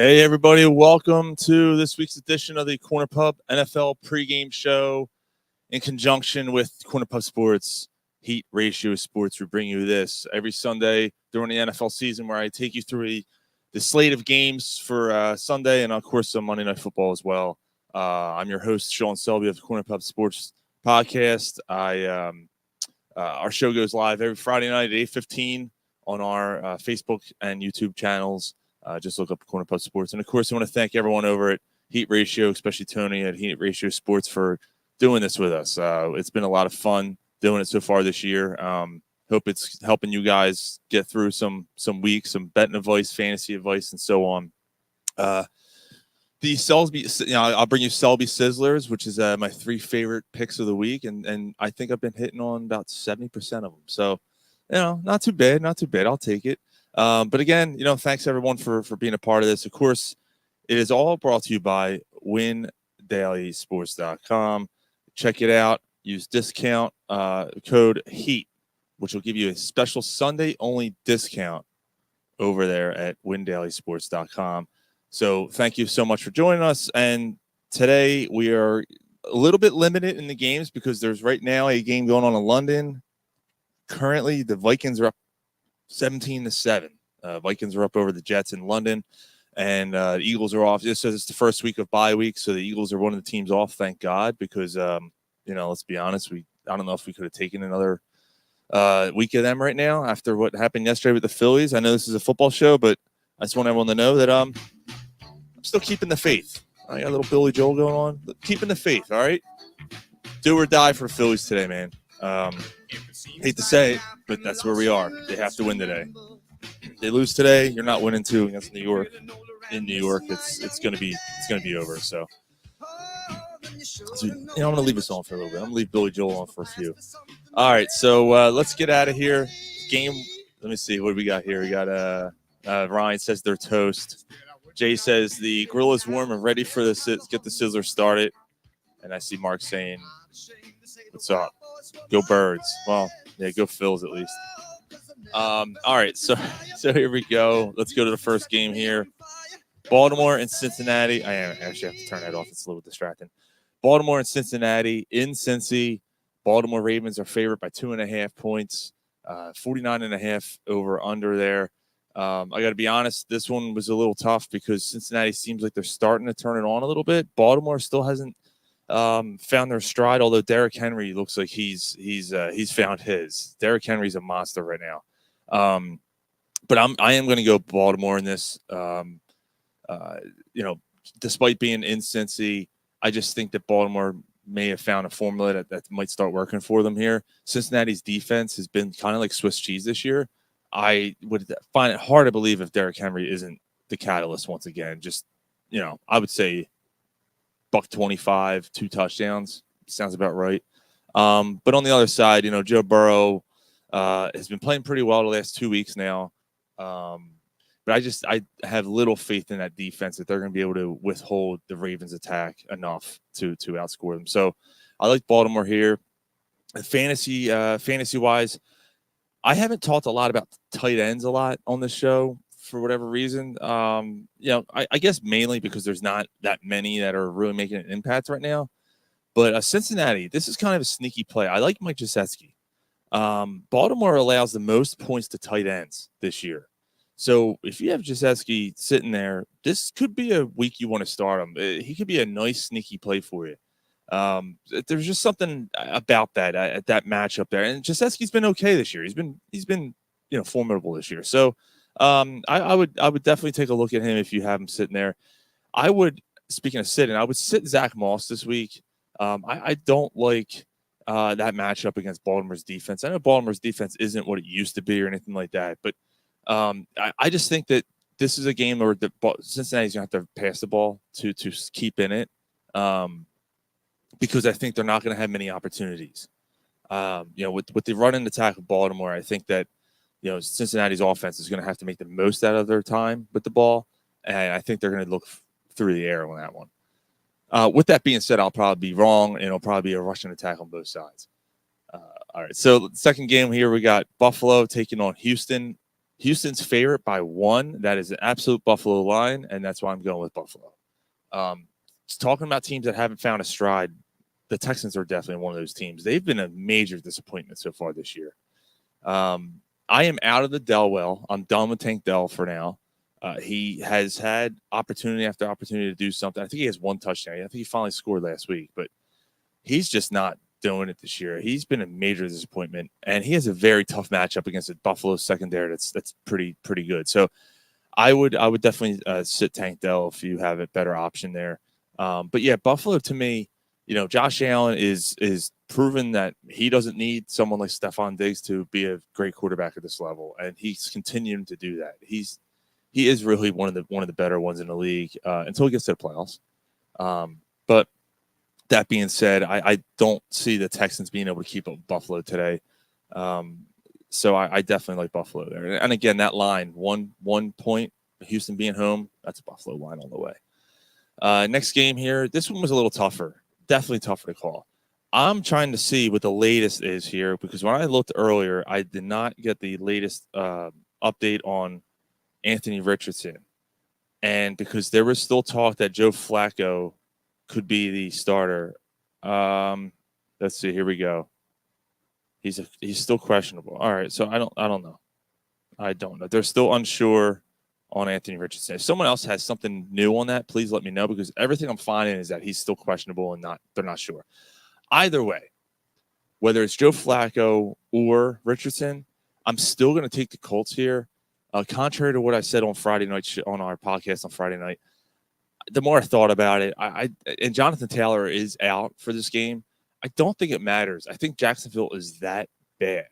Hey, everybody. Welcome to this week's edition of the Corner Pub NFL pregame show in conjunction with Corner Pub Sports Heat Ratio Sports. We bring you this every Sunday during the NFL season where I take you through the slate of games for Sunday and, of course, some Monday Night Football as well. I'm your host, Sean Selby of the Corner Pub Sports podcast. Our show goes live every Friday night at 8:15 on our Facebook and YouTube channels. Just look up Corner Pub Sports. And, of course, I want to thank everyone over at Heat Ratio, especially Tony at Heat Ratio Sports, for doing this with us. It's been a lot of fun doing it so far this year. Hope it's helping you guys get through some weeks, some betting advice, fantasy advice, and so on. The Selby, I'll bring you Selby Sizzlers, which is my 3 favorite picks of the week. And I think I've been hitting on about 70% of them. So, not too bad. I'll take it. But again, thanks everyone for being a part of this. Of course, it is all brought to you by WinDailySports.com. Check it out. Use discount code HEAT, which will give you a special Sunday-only discount over there at WinDailySports.com. So thank you so much for joining us. And today we are a little bit limited in the games because there's right now a game going on in London. Currently, the Vikings are up 17-7. Vikings are up over the Jets in London, and the Eagles are off. This says it's the first week of bye week, so the Eagles are one of the teams off. Thank God, because let's be honest, I don't know if we could have taken another week of them right now after what happened yesterday with the Phillies. I know this is a football show, but I just want everyone to know that I'm still keeping the faith. I got a little Billy Joel going on, keeping the faith. All right, do or die for Phillies today, man. Hate to say it, but that's where we are. They have to win today. They lose today, you're not winning 2 against New York. In New York, it's gonna be over. So I'm gonna leave this on for a little bit. I'm gonna leave Billy Joel on for a few. All right, so let's get out of here. Game. Let me see what do we got here. We got Ryan says they're toast. Jay says the grill is warm and ready for get the sizzler started. And I see Mark saying, "What's up? Go Birds." Well, yeah, go Phils at least. All right, so here we go. Let's go to the first game here. Baltimore and Cincinnati. I actually have to turn that off. It's a little distracting. Baltimore and Cincinnati in Cincy. Baltimore Ravens are favored by 2.5 points. 49.5 over under there. I got to be honest, this one was a little tough because Cincinnati seems like they're starting to turn it on a little bit. Baltimore still hasn't found their stride, although Derrick Henry looks like he's found his. Derrick Henry's a monster right now. But I am going to go Baltimore in this. Despite being in Cincy, I just think that Baltimore may have found a formula that might start working for them here. Cincinnati's defense has been kind of like Swiss cheese this year. I would find it hard to believe if Derrick Henry isn't the catalyst once again. Just, I would say $125, 2 touchdowns. Sounds about right. But on the other side, Joe Burrow has been playing pretty well the last 2 weeks now. But I have little faith in that defense that they're going to be able to withhold the Ravens' attack enough to outscore them. So I like Baltimore here. Fantasy-wise, I haven't talked a lot about tight ends a lot on this show for whatever reason. I guess mainly because there's not that many that are really making an impact right now. But Cincinnati, this is kind of a sneaky play. I like Mike Gesicki. Baltimore allows the most points to tight ends this year. So if you have Gesicki sitting there, this could be a week you want to start him. He could be a nice sneaky play for you. There's just something about that at that matchup there. And Gesicki's been okay this year. He's been formidable this year. So I would definitely take a look at him if you have him sitting there. Speaking of sitting, I would sit Zach Moss this week. I don't like that matchup against Baltimore's defense. I know Baltimore's defense isn't what it used to be or anything like that, but I just think that this is a game where Cincinnati's going to have to pass the ball to keep in it because I think they're not going to have many opportunities. With the run and attack of Baltimore, I think that Cincinnati's offense is going to have to make the most out of their time with the ball, and I think they're going to look through the air on that one. With that being said, I'll probably be wrong, and it'll probably be a rushing attack on both sides. All right, so the second game here, we got Buffalo taking on Houston. Houston's favorite by 1. That is an absolute Buffalo line, and that's why I'm going with Buffalo. Talking about teams that haven't found a stride, the Texans are definitely one of those teams. They've been a major disappointment so far this year. I am out of the Dell well. I'm done with Tank Dell for now. He has had opportunity after opportunity to do something. I think he has 1 touchdown. I think he finally scored last week, but he's just not doing it this year. He's been a major disappointment, and he has a very tough matchup against a Buffalo secondary that's pretty good. So I would definitely sit Tank Dell if you have a better option there. But yeah, Buffalo to me, Josh Allen is proven that he doesn't need someone like Stephon Diggs to be a great quarterback at this level, and he's continuing to do that. He is really one of the better ones in the league until he gets to the playoffs. But that being said, I don't see the Texans being able to keep up Buffalo today. So I definitely like Buffalo there. And again, that line, one point, Houston being home, that's a Buffalo line all the way. Next game here, this one was a little tougher. Definitely tougher to call. I'm trying to see what the latest is here because when I looked earlier, I did not get the latest update on Anthony Richardson. And because there was still talk that Joe Flacco could be the starter. Let's see. Here we go. He's still questionable. All right. So I don't know. I don't know. They're still unsure on Anthony Richardson. If someone else has something new on that, please let me know because everything I'm finding is that he's still questionable and they're not sure. Either way, whether it's Joe Flacco or Richardson, I'm still going to take the Colts here. Contrary to what I said on Friday night on our podcast on Friday night, the more I thought about it, and Jonathan Taylor is out for this game. I don't think it matters. I think Jacksonville is that bad.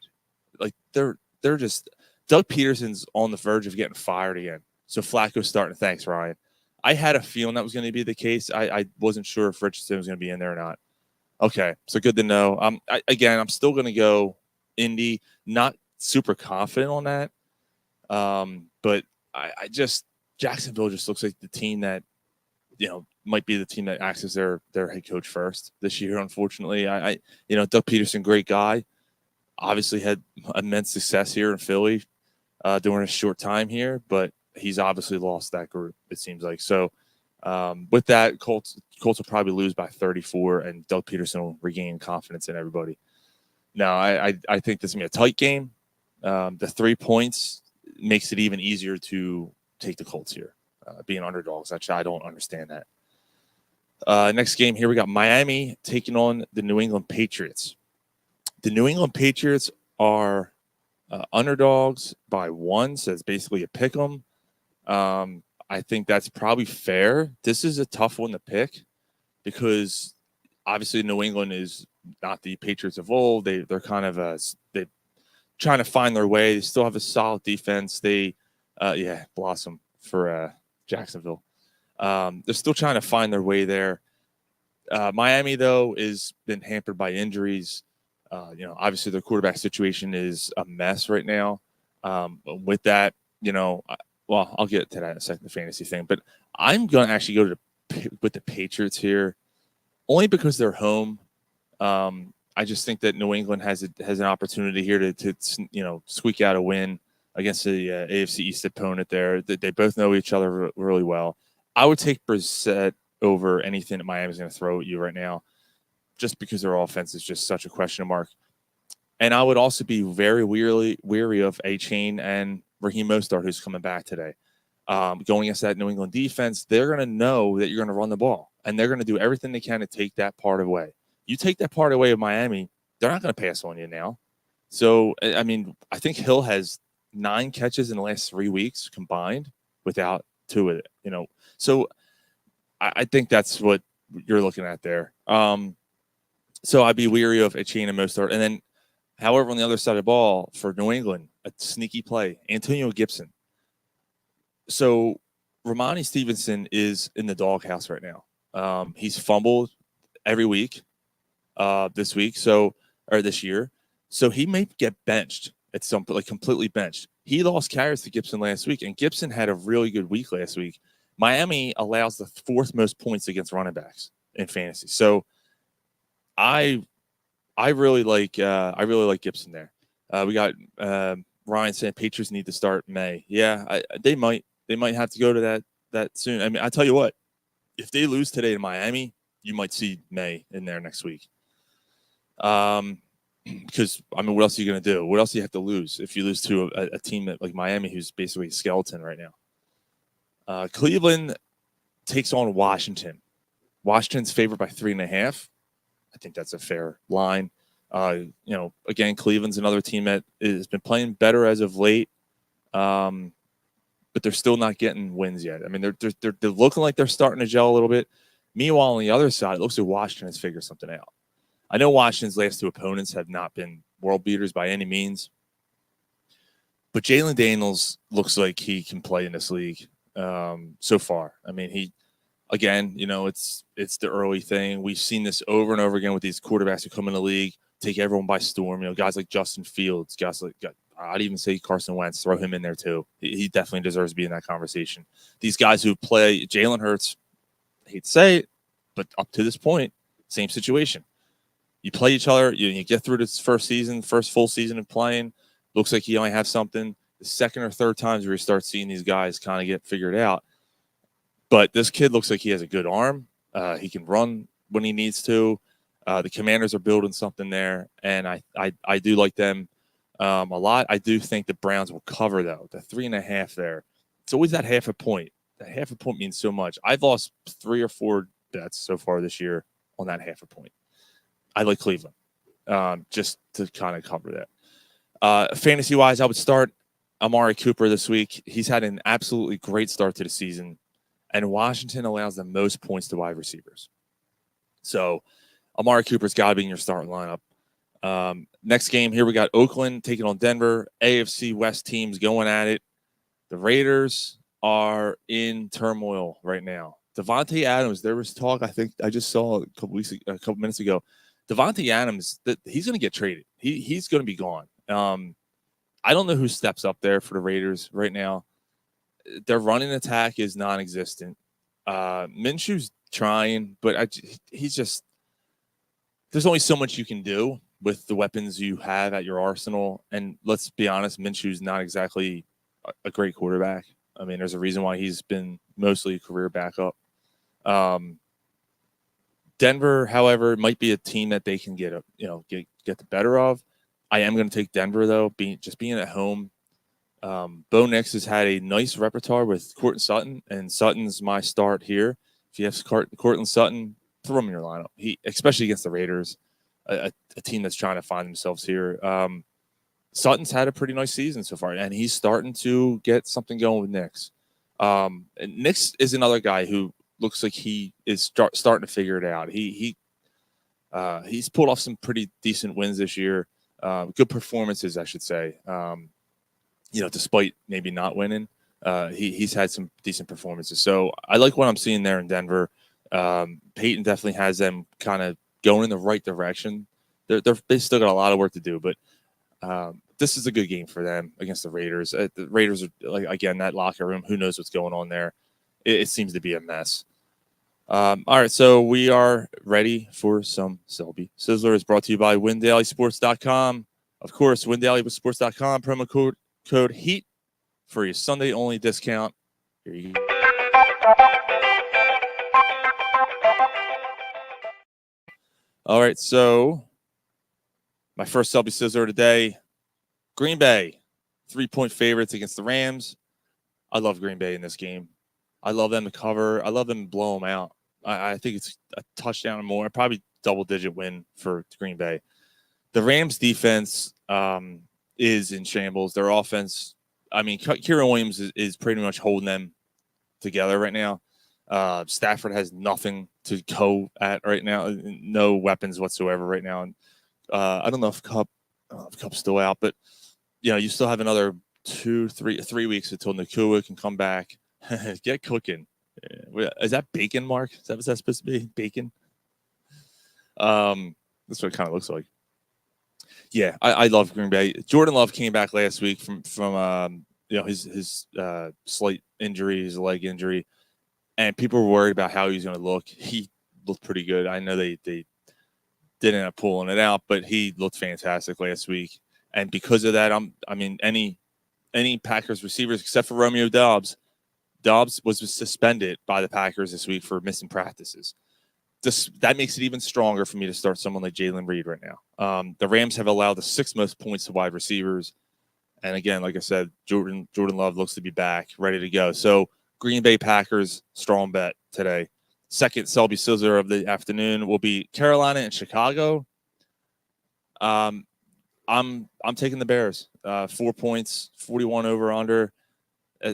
Like they're just Doug Peterson's on the verge of getting fired again. So Flacco's starting. Thanks, Ryan. I had a feeling that was going to be the case. I wasn't sure if Richardson was going to be in there or not. Okay, so good to know. I'm still going to go Indy. Not super confident on that. But I just Jacksonville just looks like the team that might be the team that acts as their head coach first this year. Unfortunately, Doug Peterson, great guy, obviously had immense success here in Philly during a short time here, but he's obviously lost that group. It seems like so. With that, Colts will probably lose by 34, and Doug Peterson will regain confidence in everybody. Now, I think this is gonna be a tight game. The 3 points makes it even easier to take the Colts here. Being underdogs. Actually, I don't understand that. Next game here, we got Miami taking on the New England Patriots. The New England Patriots are underdogs by 1, so it's basically a pick 'em. I think that's probably fair. This is a tough one to pick because obviously New England is not the Patriots of old. They're kind of they're trying to find their way. They still have a solid defense. They blossom for Jacksonville. They're still trying to find their way there. Miami, though, is been hampered by injuries. Obviously their quarterback situation is a mess right now. With that, I'll get to that in a second, the fantasy thing. But I'm going to actually go with the Patriots here, only because they're home. I just think that New England has an opportunity here to squeak out a win against the AFC East opponent there. They both know each other really well. I would take Brissett over anything that Miami's going to throw at you right now, just because their offense is just such a question mark. And I would also be very weary of A-Chain and Raheem Mostert, who's coming back today. Going against that New England defense, they're going to know that you're going to run the ball, and they're going to do everything they can to take that part away. You take that part away of Miami, they're not going to pass on you now. So, I mean, I think Hill has 9 catches in the last 3 weeks combined without 2 of it, So I think that's what you're looking at there. So I'd be weary of A-Chain and Mostert. And then, however, on the other side of the ball for New England, a sneaky play, Antonio Gibson. So Ramani Stevenson is in the doghouse right now. He's fumbled every week this year. So he may get benched at some point, like completely benched. He lost carries to Gibson last week, and Gibson had a really good week last week. Miami allows the 4th most points against running backs in fantasy. So I really like Gibson there. We got Ryan saying Patriots need to start May. Yeah, they might have to go to that soon. I mean, I tell you what, if they lose today to Miami, you might see May in there next week. Because I mean, what else are you going to do? What else do you have to lose if you lose to a team that like Miami, who's basically a skeleton right now? Cleveland takes on Washington. Washington's favored by 3.5. I think that's a fair line. Again, Cleveland's another team that has been playing better as of late, but they're still not getting wins yet. I mean, they're looking like they're starting to gel a little bit. Meanwhile, on the other side, it looks like Washington has figured something out. I know Washington's last two opponents have not been world beaters by any means, but Jalen Daniels looks like he can play in this league so far. I mean, again, it's the early thing. We've seen this over and over again with these quarterbacks who come in the league, take everyone by storm. Guys like Justin Fields, guys like I'd even say Carson Wentz, throw him in there too. He definitely deserves to be in that conversation. These guys who play Jalen Hurts, I hate to say it, but up to this point, same situation. You play each other, you get through this first full season of playing. Looks like you only have something. The second or third times where you start seeing these guys kind of get figured out. But this kid looks like he has a good arm. He can run when he needs to. The Commanders are building something there, and I do like them a lot. I do think the Browns will cover, though. The 3.5 there. It's always that half a point. That half a point means so much. I've lost 3 or 4 bets so far this year on that half a point. I like Cleveland just to kind of cover that. Fantasy-wise, I would start Amari Cooper this week. He's had an absolutely great start to the season, and Washington allows the most points to wide receivers. So Amari Cooper's got to be in your starting lineup. Next game here, we got Oakland taking on Denver. AFC West teams going at it. The Raiders are in turmoil right now. Devontae Adams, there was talk, I think I just saw a couple minutes ago. Devontae Adams, he's going to get traded. He's going to be gone. I don't know who steps up there for the Raiders right now. Their running attack is non-existent. Minshew's trying, but he's just – there's only so much you can do with the weapons you have at your arsenal. And let's be honest, Minshew's not exactly a great quarterback. I mean, there's a reason why he's been mostly a career backup. Denver, however, might be a team that they can get the better of. I am going to take Denver, though, being at home. Bo Nix has had a nice repertoire with Courtland Sutton, and Sutton's my start here. If you have Courtland Sutton, throw him in your lineup. Especially against the Raiders, a team that's trying to find themselves here. Sutton's had a pretty nice season so far, and he's starting to get something going with Nix. And Nix is another guy who looks like he is starting to figure it out. He's pulled off some pretty decent wins this year. Good performances, I should say. Despite maybe not winning, he's had some decent performances. So I like what I'm seeing there in Denver. Peyton definitely has them kind of going in the right direction. They still got a lot of work to do, but this is a good game for them against the Raiders. The Raiders are, like, again, that locker room, who knows what's going on there. It seems to be a mess. All right, so we are ready for some Selby Sizzler. Is brought to you by WinDailySports.com. Of course, WinDailySports.com, promo code HEAT for your Sunday-only discount. Here you go. All right, so my first Selby Sizzler today, Green Bay, 3-point favorites against the Rams. I love Green Bay in this game. I love them to cover. I love them to blow them out. I think it's a touchdown or more, probably double-digit win for Green Bay. The Rams' defense is in shambles. Their offense, I mean, Kieran Williams is pretty much holding them together right now. Stafford has nothing to go at right now. No weapons whatsoever right now. And I don't know if Cup's still out, but you still have another 3 weeks until Nakua can come back. Get cooking. Is that bacon, Mark? Is that what that's supposed to be? Bacon? That's what it kind of looks like. Yeah, I love Green Bay. Jordan Love came back last week from his slight injury, his leg injury, and people were worried about how he was going to look. He looked pretty good. I know they didn't end up pulling it out, but he looked fantastic last week. And because of that, any Packers receivers except for Romeo Doubs. Dobbs was suspended by the Packers this week for missing practices. That makes it even stronger for me to start someone like Jalen Reed right now. The Rams have allowed the 6th most points to wide receivers. And again, like I said, Jordan Love looks to be back, ready to go. So Green Bay Packers, strong bet today. Second Selby Sizzler of the afternoon will be Carolina and Chicago. I'm taking the Bears. 4 points, 41 over under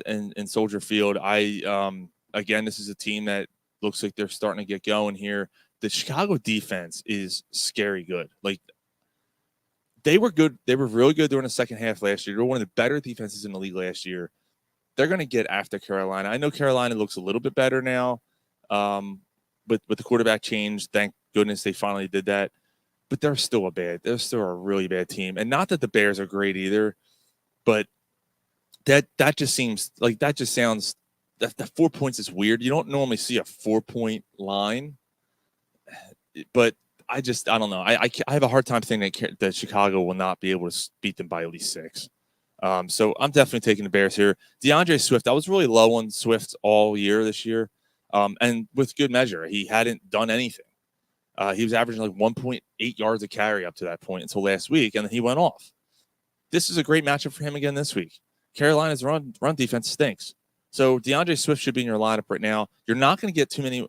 in Soldier Field. Again, this is a team that looks like they're starting to get going here. The Chicago defense is scary good. Like, they were good. They were really good during the second half last year. They were one of the better defenses in the league last year. They're going to get after Carolina. I know Carolina looks a little bit better now, with the quarterback change. Thank goodness they finally did that. But they're still a really bad team. And not that the Bears are great either, but that just seems like that 4 points is weird. You don't normally see a 4-point line, but I don't know. I have a hard time thinking that Chicago will not be able to beat them by at least 6. So I'm definitely taking the Bears here. DeAndre Swift, I was really low on Swift all year this year, and with good measure. He hadn't done anything. He was averaging like 1.8 yards a carry up to that point until last week, and then he went off. This is a great matchup for him again this week. Carolina's run defense stinks. So DeAndre Swift should be in your lineup right now. You're not going to get too many,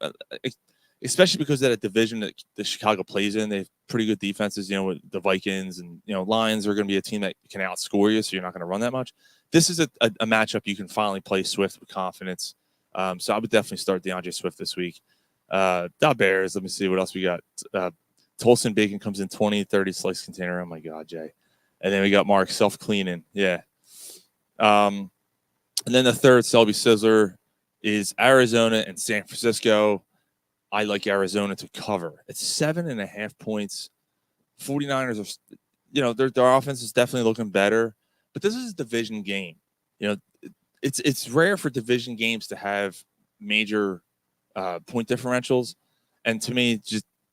especially because of that division that the Chicago plays in. They have pretty good defenses, with the Vikings, and, Lions are going to be a team that can outscore you, so you're not going to run that much. This is a matchup you can finally play Swift with confidence. So I would definitely start DeAndre Swift this week. The Bears, let me see what else we got. Tolson Bacon comes in 20, 30 slice container. Oh, my God, Jay. And then we got Mark self-cleaning. Yeah. And then the third Selby Sizzler is Arizona and San Francisco. I like Arizona to cover. It's 7.5 points. 49ers are, their offense is definitely looking better, but this is a division game. It's rare for division games to have major point differentials, and to me,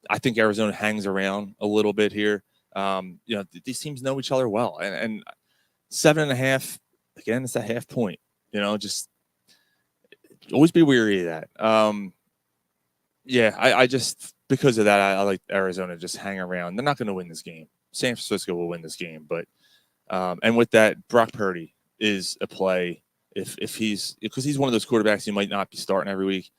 I think Arizona hangs around a little bit here. These teams know each other well, and 7.5, again, it's a half point. Just always be weary of that. I just, because of that, I like Arizona to just hang around. They're not going to win this game. San Francisco will win this game, but and with that, Brock Purdy is a play because he's one of those quarterbacks you might not be starting every week.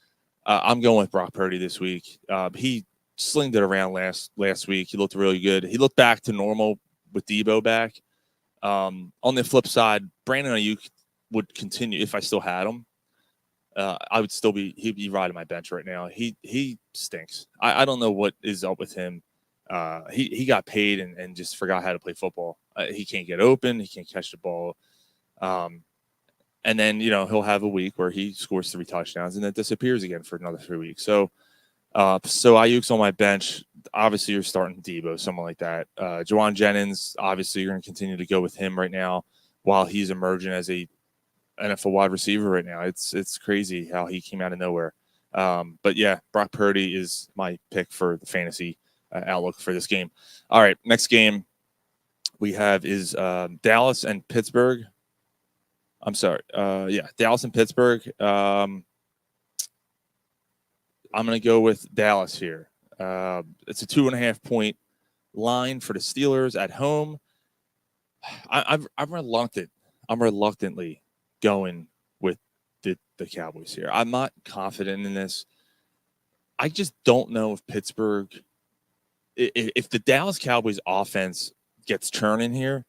I'm going with Brock Purdy this week. He slinged it around last week. He looked really good. He looked back to normal with Debo back. On the flip side, Brandon Ayuk would continue if I still had him. He'd be riding my bench right now. He stinks. I don't know what is up with him. He got paid and just forgot how to play football. He can't get open. He can't catch the ball. And then, he'll have a week where he scores 3 touchdowns and then disappears again for another 3 weeks. So Ayuk's on my bench. Obviously, you're starting Debo, someone like that. Juwan Jennings, obviously, you're going to continue to go with him right now while he's emerging as a NFL wide receiver right now. It's crazy how he came out of nowhere. But yeah, Brock Purdy is my pick for the fantasy outlook for this game. All right, next game we have is Dallas and Pittsburgh. I'm sorry. Dallas and Pittsburgh. I'm going to go with Dallas here. It's a 2.5 point line for the Steelers at home. I'm reluctant. I'm reluctantly going with the Cowboys here. I'm not confident in this. I just don't know if Pittsburgh, if the Dallas Cowboys offense gets churning here.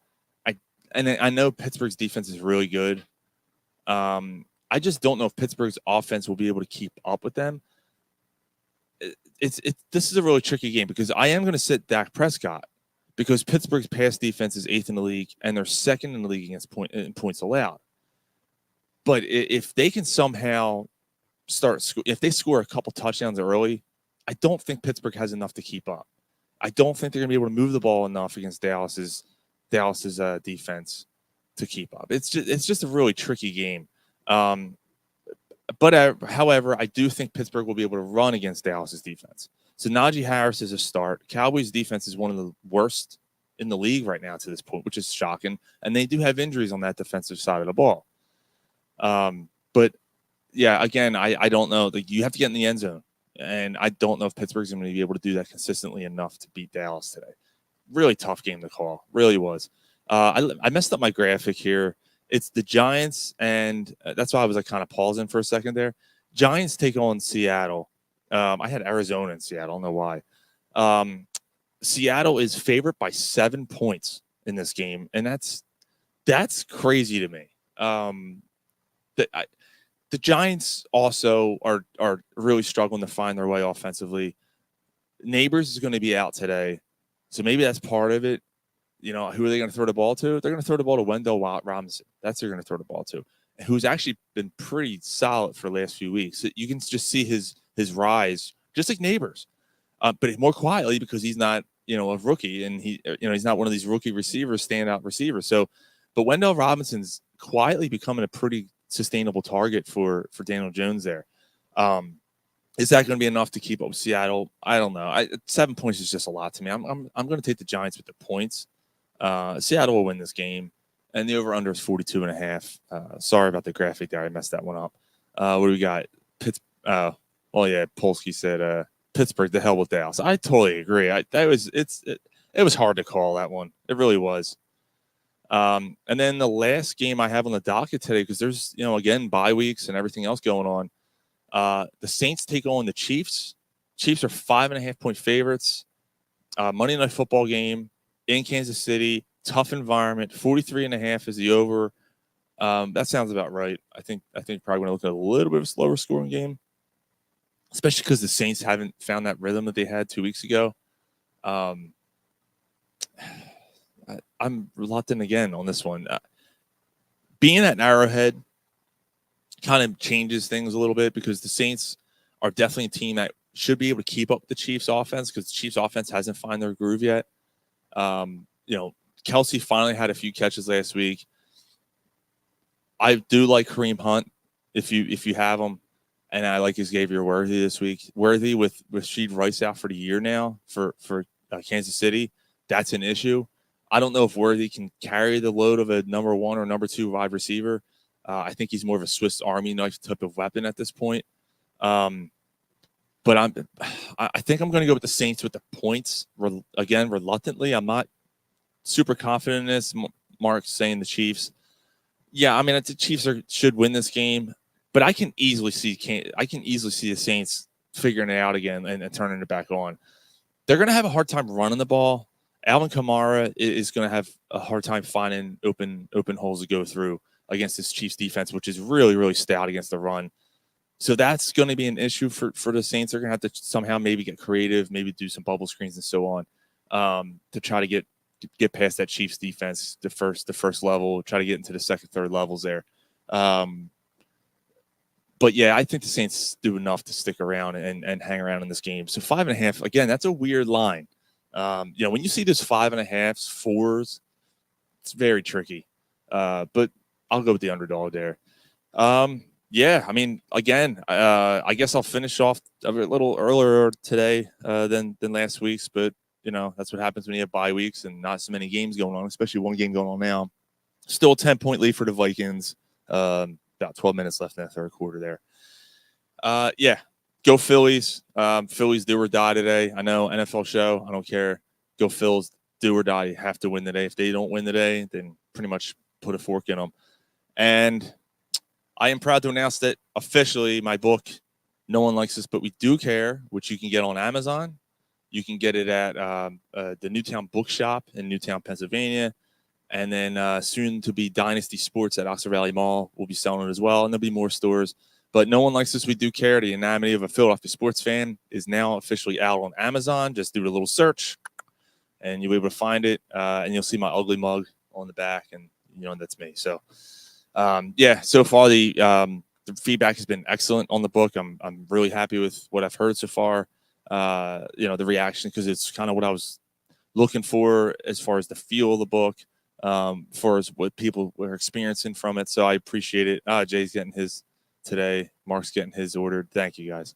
I know Pittsburgh's defense is really good. I just don't know if Pittsburgh's offense will be able to keep up with them. This is a really tricky game because I am going to sit Dak Prescott because Pittsburgh's pass defense is 8th in the league and they're 2nd in the league against points allowed. But if they can somehow if they score a couple touchdowns early, I don't think Pittsburgh has enough to keep up. I don't think they're going to be able to move the ball enough against Dallas's defense to keep up. It's just a really tricky game. But however, I do think Pittsburgh will be able to run against Dallas's defense. So Najee Harris is a start. Cowboys defense is one of the worst in the league right now to this point, which is shocking. And they do have injuries on that defensive side of the ball. But yeah, again, I don't know. Like, you have to get in the end zone, and I don't know if Pittsburgh's going to be able to do that consistently enough to beat Dallas today. Really tough game to call. Really was. I messed up my graphic here. It's the Giants, and that's why I was like kind of pausing for a second there. Giants take on Seattle. I had Arizona and Seattle. I don't know why. Seattle is favored by 7 points in this game, and that's crazy to me. The Giants also are really struggling to find their way offensively. Neighbors is going to be out today, so maybe that's part of it. You know, who are they going to throw the ball to? They're going to throw the ball to Wendell Robinson. That's who they're going to throw the ball to, who's actually been pretty solid for the last few weeks. You can just see his rise, just like Neighbors, but more quietly because he's not, a rookie, and he's not one of these rookie receivers, standout receivers. So, but Wendell Robinson's quietly becoming a pretty sustainable target for Daniel Jones there. Is that going to be enough to keep up with Seattle? I don't know. 7 points is just a lot to me. I'm going to take the Giants with the points. Seattle will win this game, and the over-under is 42.5. Sorry about the graphic there. I messed that one up. What do we got? Polsky said Pittsburgh, the hell with Dallas. I totally agree. It was hard to call that one. It really was. And then the last game I have on the docket today, because there's, again, bye weeks and everything else going on. The Saints take on the Chiefs. Chiefs are 5.5-point favorites. Monday Night Football game in Kansas City. Tough environment. 43.5 is the over. That sounds about right. I think probably going to look at a little bit of a slower scoring game, especially because the Saints haven't found that rhythm that they had 2 weeks ago. I'm reluctant again on this one. Being at Arrowhead kind of changes things a little bit, because the Saints are definitely a team that should be able to keep up the Chiefs offense, because the Chiefs offense hasn't found their groove yet. Kelsey finally had a few catches last week. I do like Kareem Hunt if you have him, and I like Xavier Worthy this week. Worthy with Rasheed Rice out for the year now for Kansas City, that's an issue. I don't know if Worthy can carry the load of a number 1 or number 2 wide receiver. I think he's more of a Swiss Army knife type of weapon at this point. But I think I'm going to go with the Saints with the points. Again, reluctantly. I'm not super confident in this. Mark's saying the Chiefs. Yeah, I mean, the Chiefs should win this game, but I can easily see the Saints figuring it out again and turning it back on. They're going to have a hard time running the ball. Alvin Kamara is going to have a hard time finding open holes to go through against this Chiefs defense, which is really, really stout against the run. So that's going to be an issue for the Saints. They're going to have to somehow maybe get creative, maybe do some bubble screens and so on, to try to get past that Chiefs defense, the first level, try to get into the second, third levels there. But yeah, I think the Saints do enough to stick around and hang around in this game. So 5.5, again, that's a weird line. When you see this 5.5s, 4s, it's very tricky. But I'll go with the underdog there. Yeah, I mean, again, I guess I'll finish off a little earlier today than last week's, but that's what happens when you have bye weeks and not so many games going on, especially one game going on now. Still a 10-point lead for the Vikings. About 12 minutes left in the third quarter there. Yeah, go Phillies. Phillies do or die today. I know, NFL show. I don't care. Go Phils, do or die. You have to win today. If they don't win today, then pretty much put a fork in them. And I am proud to announce that officially my book, No One Likes This, But We Do Care, which you can get on Amazon. You can get it at the Newtown Bookshop in Newtown, Pennsylvania. And then soon to be Dynasty Sports at Oxford Valley Mall. We'll be selling it as well. And there'll be more stores. But No One Likes This, We Do Care. The Anatomy of a Philadelphia Sports Fan is now officially out on Amazon. Just do a little search, and you'll be able to find it. And you'll see my ugly mug on the back, and that's me. So, yeah, so far the feedback has been excellent on the book. I'm really happy with what I've heard so far. The reaction, because it's kind of what I was looking for as far as the feel of the book, for as what people were experiencing from it. So I appreciate it. Jay's getting his today. Mark's getting his ordered. Thank you, guys.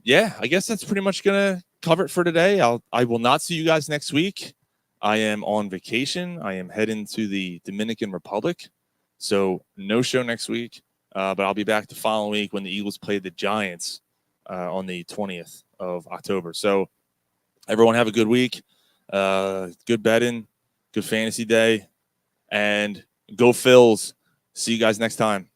Yeah, I guess that's pretty much gonna cover it for today. I will not see you guys next week. I am on vacation. I am heading to the Dominican Republic. So no show next week, but I'll be back the following week when the Eagles play the Giants on the 20th of October. So everyone have a good week, good betting, good fantasy day, and go Phils. See you guys next time.